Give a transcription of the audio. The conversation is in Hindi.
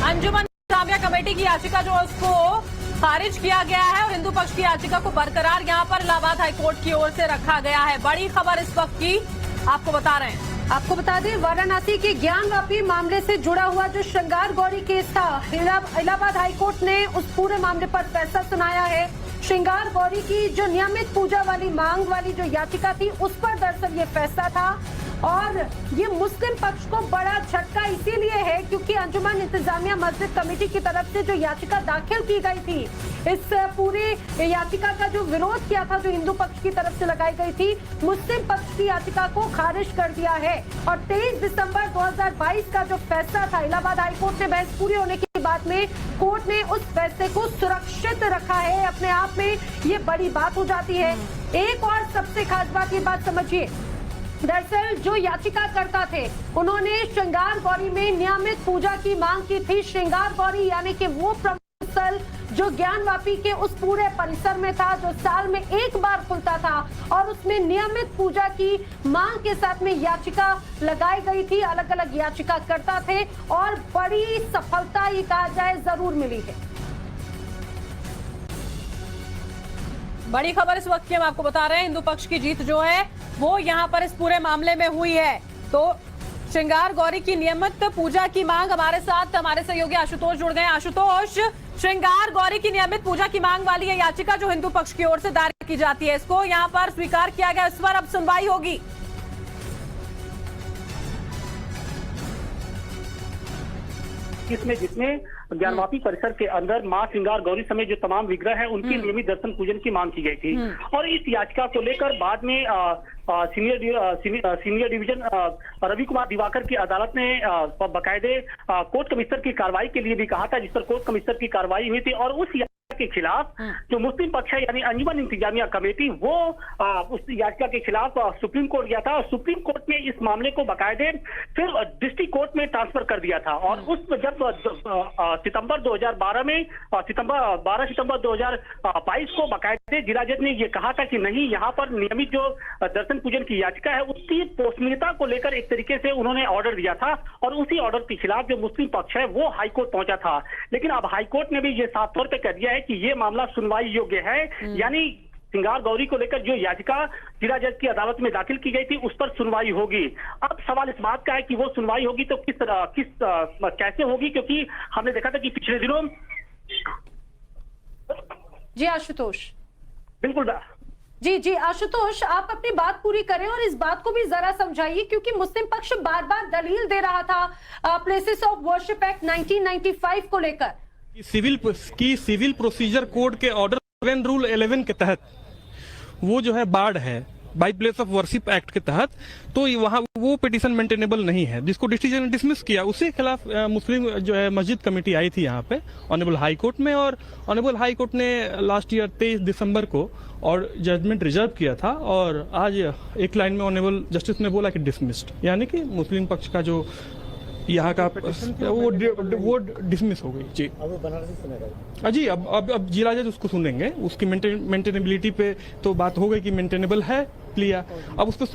अंजुमन जामिया कमेटी की याचिका जो उसको खारिज किया गया है और हिंदू पक्ष की याचिका को बरकरार यहां पर इलाहाबाद हाईकोर्ट की ओर से रखा गया है। बड़ी खबर इस वक्त की आपको बता रहे हैं। आपको बता दें, वाराणसी के ज्ञानवापी मामले से जुड़ा हुआ जो श्रृंगार गौरी केस था, इलाहाबाद हाईकोर्ट ने उस पूरे मामले पर फैसला सुनाया है। श्रृंगार गौरी की जो नियमित पूजा वाली मांग वाली जो याचिका थी, उस पर दरअसल ये फैसला था और ये मुस्लिम पक्ष को बड़ा झटका इसीलिए है क्योंकि अंजुमन इंतजामिया मस्जिद कमेटी की तरफ से जो याचिका दाखिल की गई थी, इस पूरे याचिका का जो विरोध किया था, जो हिंदू पक्ष की तरफ से लगाई गई थी, मुस्लिम पक्ष की याचिका को खारिज कर दिया है। और 23 दिसंबर 2022 का जो फैसला था, इलाहाबाद हाईकोर्ट ने बहस पूरी होने के बाद में कोर्ट ने उस फैसले को सुरक्षित रखा है। अपने आप में ये बड़ी बात हो जाती है। एक और सबसे खास बात, ये बात समझिए, दरअसल जो याचिकाकर्ता थे, उन्होंने श्रृंगार गौरी में नियमित पूजा की मांग की थी। श्रृंगार गौरी यानी कि वो प्रमुख स्थल जो ज्ञानवापी के उस पूरे परिसर में था, जो साल में एक बार खुलता था और उसमें नियमित पूजा की मांग के साथ में याचिका लगाई गई थी। अलग अलग याचिकाकर्ता थे और बड़ी सफलता ये कहा जाए जरूर मिली है। बड़ी खबर इस वक्त की हम आपको बता रहे हैं। हिंदू पक्ष की जीत जो है वो यहाँ पर इस पूरे मामले में हुई है। तो श्रृंगार गौरी की नियमित पूजा की मांग, हमारे साथ हमारे सहयोगी आशुतोष जुड़ गए। आशुतोष, श्रृंगार गौरी की नियमित पूजा की मांग वाली है याचिका जो हिंदू पक्ष की ओर से दायर की जाती है, इसको यहाँ पर स्वीकार किया गया, इस पर अब सुनवाई होगी। जिसमें ज्ञानवापी परिसर के अंदर मां श्रृंगार गौरी समेत जो तमाम विग्रह है उनकी नियमित दर्शन पूजन की मांग की गई थी। और इस याचिका को लेकर बाद में सीनियर डिवीजन रवि कुमार दिवाकर की अदालत ने बाकायदे कोर्ट कमिश्नर की कार्रवाई के लिए भी कहा था, जिस पर कोर्ट कमिश्नर की कार्रवाई हुई थी। और उस के खिलाफ जो मुस्लिम पक्ष है यानी अंजुमन इंतजामिया कमेटी, वो उस याचिका के खिलाफ सुप्रीम कोर्ट गया था और सुप्रीम कोर्ट ने इस मामले को बाकायदे फिर डिस्ट्रिक्ट कोर्ट में ट्रांसफर कर दिया था। और उस जब सितंबर 2012 में 12 सितंबर 2022 को बाकायदे जिला जज ने ये कहा था कि नहीं, यहाँ पर नियमित जो दर्शन पूजन की याचिका है उसकी पोषणीयता को लेकर एक तरीके से उन्होंने ऑर्डर दिया था और उसी ऑर्डर के खिलाफ जो मुस्लिम पक्ष है वो हाईकोर्ट पहुंचा था। लेकिन अब हाईकोर्ट ने भी ये साफ तौर पर कह दिया है कि ये मामला सुनवाई योग्य है, यानी श्रृंगार गौरी को लेकर जो याचिका जिला जज की अदालत में दाखिल की गई थी उस पर सुनवाई होगी। अब सवाल इस बात का है कि वो सुनवाई होगी तो कैसे होगी, क्योंकि हमने देखा था कि पिछले दिनों। जी आशुतोष, बिल्कुल जी आशुतोष, आप अपनी बात पूरी करें और इस बात को भी जरा समझाइए क्योंकि मुस्लिम पक्ष बार बार दलील दे रहा था प्लेसेस ऑफ वर्शिप एक्ट 1995 को लेकर सिविल प्रोसीजर कोड के ऑर्डर 7 रूल 11 के तहत वो जो है बार्ड है by place of worship act के तहत, तो वहाँ वो पिटीशन मेंटेनेबल नहीं है, जिसको डिस्ट्रिक्ट ने डिसमिस किया। उसके खिलाफ मुस्लिम जो है मस्जिद कमेटी आई थी यहाँ पे ऑनरेबल हाई कोर्ट में, और ऑनरेबल हाई कोर्ट ने लास्ट ईयर 23 दिसंबर को और जजमेंट रिजर्व किया था और आज एक लाइन में ऑनरेबल जस्टिस ने बोला कि डिसमिस्ड, यानी कि मुस्लिम पक्ष का जो यहाँ का वो डिसमिस हो गई। जी अब बनारसी सुनेगा जी, अब जिला जज उसको सुनेंगे, उसकी मेंटेनेबिलिटी पे तो बात हो गई कि मेंटेनेबल है, क्लियर। अब उस पर